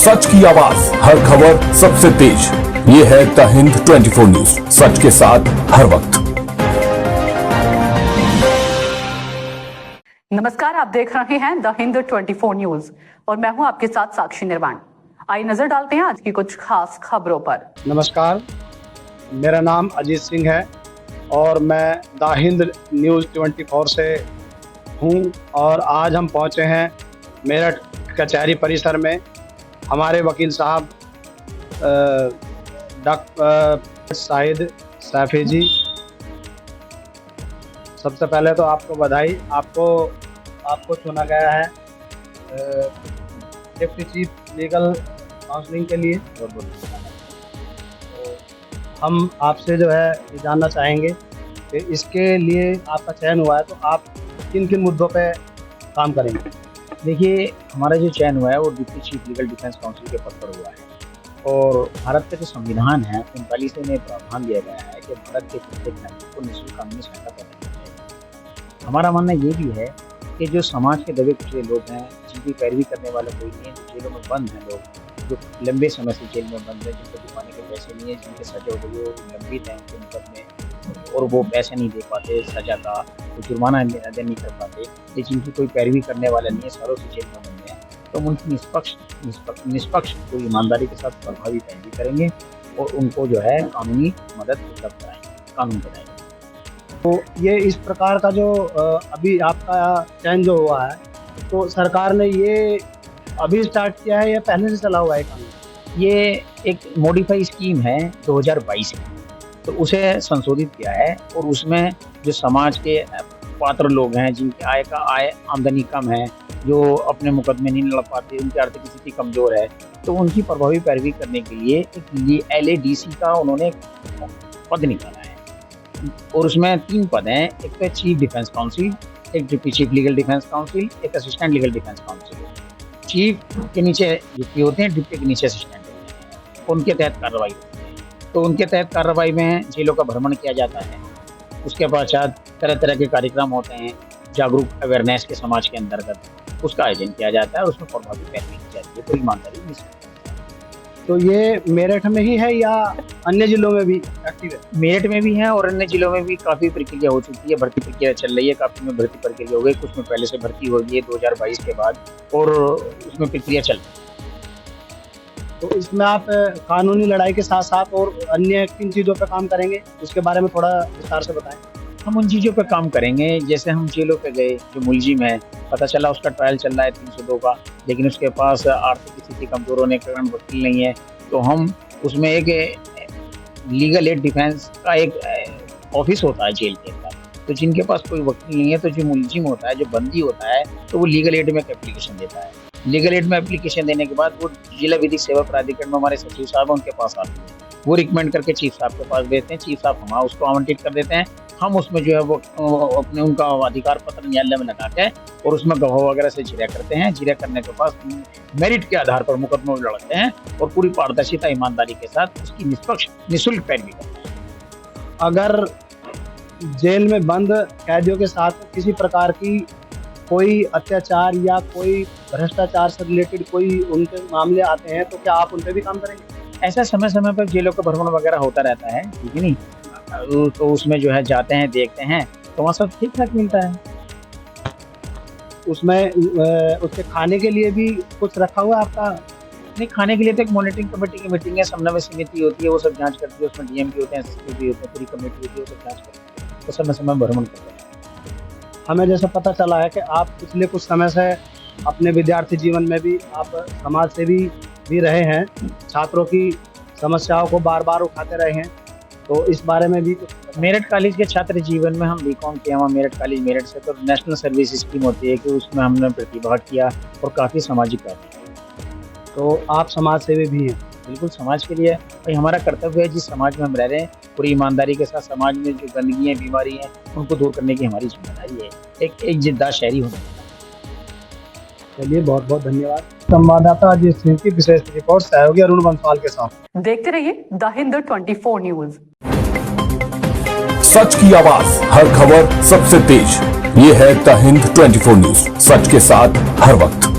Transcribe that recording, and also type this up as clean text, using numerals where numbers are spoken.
सच की आवाज, हर खबर सबसे तेज। ये है द हिंद 24 न्यूज, सच के साथ हर वक्त। नमस्कार, आप देख रहे हैं द हिंद 24 न्यूज और मैं हूं आपके साथ साक्षी निर्वाण। आइए नजर डालते हैं आज की कुछ खास खबरों पर। नमस्कार, मेरा नाम अजीत सिंह है और मैं द हिंद न्यूज 24 से हूं और आज हम पहुंचे हैं मेरठ कचहरी परिसर में। हमारे वकील साहब डॉक्टर शाहिद सैफी जी, सबसे पहले तो आपको बधाई। आपको चुना गया है डिप्टी चीफ लीगल काउंसलिंग के लिए। तो हम आपसे जो है ये जानना चाहेंगे कि इसके लिए आपका चयन हुआ है तो आप किन किन मुद्दों पे काम करेंगे। देखिए, हमारा जो चयन हुआ है वो deputy chief legal defence council के पद पर हुआ है और भारत का जो संविधान है 39 में प्रावधान दिया गया है कि भारत के प्रत्येक नागरिक को निःशुल्क कानूनी सहायता प्रदान की जाएगी। हमारा मानना ये भी है कि जो समाज के दबे कुचले लोग हैं, जिनकी पैरवी करने वाला कोई नहीं है, जो जेलों में बंद हैं, लोग जो लंबे समय से जेल में बंद हैं, जिनको चुकाने के पैसे नहीं है, जिनके सजा हो गई, वो लंबित हैं उनके मुकदमे और वो पैसे नहीं दे पाते सजा का, वो जुर्माना अदा नहीं कर पाते, या जिनकी कोई पैरवी करने वाला नहीं है, सालों से जेल में बंद हैं, तो हम उनकी निष्पक्ष कोई ईमानदारी के साथ प्रभावी पैरवी करेंगे और उनको जो है कानूनी मदद उपलब्ध कराएंगे, कानून बनाएंगे। तो ये इस प्रकार का जो अभी आपका चयन जो हुआ है, तो सरकार ने ये अभी स्टार्ट किया है या पहले से चला हुआ है कानून? ये एक मॉडिफाई स्कीम है 2022 में, तो उसे संशोधित किया है और उसमें जो समाज के पात्र लोग हैं, जिनकी आमदनी कम है, जो अपने मुकदमे नहीं लड़ पाते, उनकी आर्थिक स्थिति कमजोर है, तो उनकी प्रभावी पैरवी करने के लिए एक LADC का उन्होंने पद निकाला है और उसमें 3 पद हैं। एक तो चीफ डिफेंस काउंसिल, एक deputy chief legal defence counsel, एक assistant legal defence counsel. Chief के नीचे डिप्टी होते हैं, डिप्टी के नीचे असिस्टेंट होते हैं, उनके तहत कार्रवाई होती है। तो उनके तहत कार्रवाई में जेलों का भ्रमण किया जाता है, उसके पश्चात तरह तरह के कार्यक्रम होते हैं, जागरूक अवेयरनेस के समाज के अंतर्गत उसका आयोजन किया जाता है और उसमें प्रभावी पैरवी की जाती है, कोई ईमानदारी नहीं सकती। तो ये मेरठ में ही है या अन्य जिलों में भी एक्टिव है? मेरठ में भी है और अन्य जिलों में भी काफ़ी प्रक्रिया हो चुकी है, भर्ती प्रक्रिया चल रही है, काफ़ी में भर्ती प्रक्रिया हो गई, कुछ में पहले से भर्ती हो गई है 2022 के बाद और उसमें प्रक्रिया चल रही है। तो इसमें आप कानूनी लड़ाई के साथ साथ और अन्य किन चीज़ों पर काम करेंगे, उसके बारे में थोड़ा विस्तार से बताएं। हम उन चीज़ों पर काम करेंगे, जैसे हम जेलों पे गए, जो मुलजिम है, पता चला उसका ट्रायल चल रहा है 302 का, लेकिन उसके पास आर्थिक स्थिति कमजोर होने के कारण वकील नहीं है, तो हम उसमें एक लीगल एड डिफेंस का एक ऑफिस होता है जेल के अंदर, तो जिनके पास कोई वकील नहीं है, तो जो मुलजिम होता है, जो बंदी होता है, तो वो लीगल एड में एक एप्लीकेशन देता है। लीगल एड में एप्लीकेशन देने के बाद वो जिला विधिक सेवा प्राधिकरण में हमारे सचिव साहब उनके पास आते हैं, वो रिकमेंड करके चीफ साहब के पास भेजते हैं, चीफ साहब हमारा उसको आवंटित कर देते हैं। हम उसमें जो है वो अपने उनका अधिकार पत्र न्यायालय में लगा के और उसमें गवाह वगैरह से जिरह करते हैं। जिरह करने के बाद मेरिट के आधार पर मुकदमा लड़ते हैं और पूरी पारदर्शिता ईमानदारी के साथ उसकी निःशुल्क पैरवी करते हैं। अगर जेल में बंद कैदियों के साथ किसी प्रकार की कोई अत्याचार या कोई भ्रष्टाचार से रिलेटेड कोई उनके मामले आते हैं, तो क्या आप उन पर भी काम करेंगे? ऐसा समय समय पर जेलों का भ्रमण वगैरह होता रहता है, ठीक है नहीं, तो उसमें जो है जाते हैं, देखते हैं, तो वहाँ सब ठीक ठाक मिलता है। उसमें उसके खाने के लिए भी कुछ रखा हुआ है आपका? नहीं, खाने के लिए तो एक मॉनिटरिंग कमेटी की मीटिंग है, समन्वय समिति होती है, वो सब जांच करती है, उसमें DMP होते हैं, SSP भी होते हैं, पूरी कमेटी होती है, वो सब जांच करती है, तो समय समय भ्रमण करते हैं। हमें जैसा पता चला है कि आप पिछले कुछ समय से अपने विद्यार्थी जीवन में भी आप समाज सेवी भी रहे हैं, छात्रों की समस्याओं को बार बार उठाते रहे हैं, तो इस बारे में भी कुछ। मेरठ कॉलेज के छात्र जीवन में हम BCom किया हुआ मेरठ कॉलेज मेरठ से, तो नेशनल सर्विस स्कीम होती है कि उसमें हमने प्रतिभाग किया और काफ़ी सामाजिक कार्य किया। तो आप समाज सेवी भी हैं? बिल्कुल, समाज के लिए भाई हमारा कर्तव्य है, जिस समाज में हम रह रहे हैं पूरी ईमानदारी के साथ समाज में जो गंदगी है, बीमारी है, उनको दूर करने की हमारी जिम्मेदारी है, एक जिद्दा शहरी होने का। चलिए, बहुत बहुत धन्यवाद। संवाददाता अजीत सिंह की विशेष रिपोर्ट सहयोगी अरुण बंसल के साथ। देखते रहिए द हिंद 24 न्यूज, सच की आवाज, हर खबर सबसे तेज। ये है द हिंद 24 न्यूज, सच के साथ हर वक्त।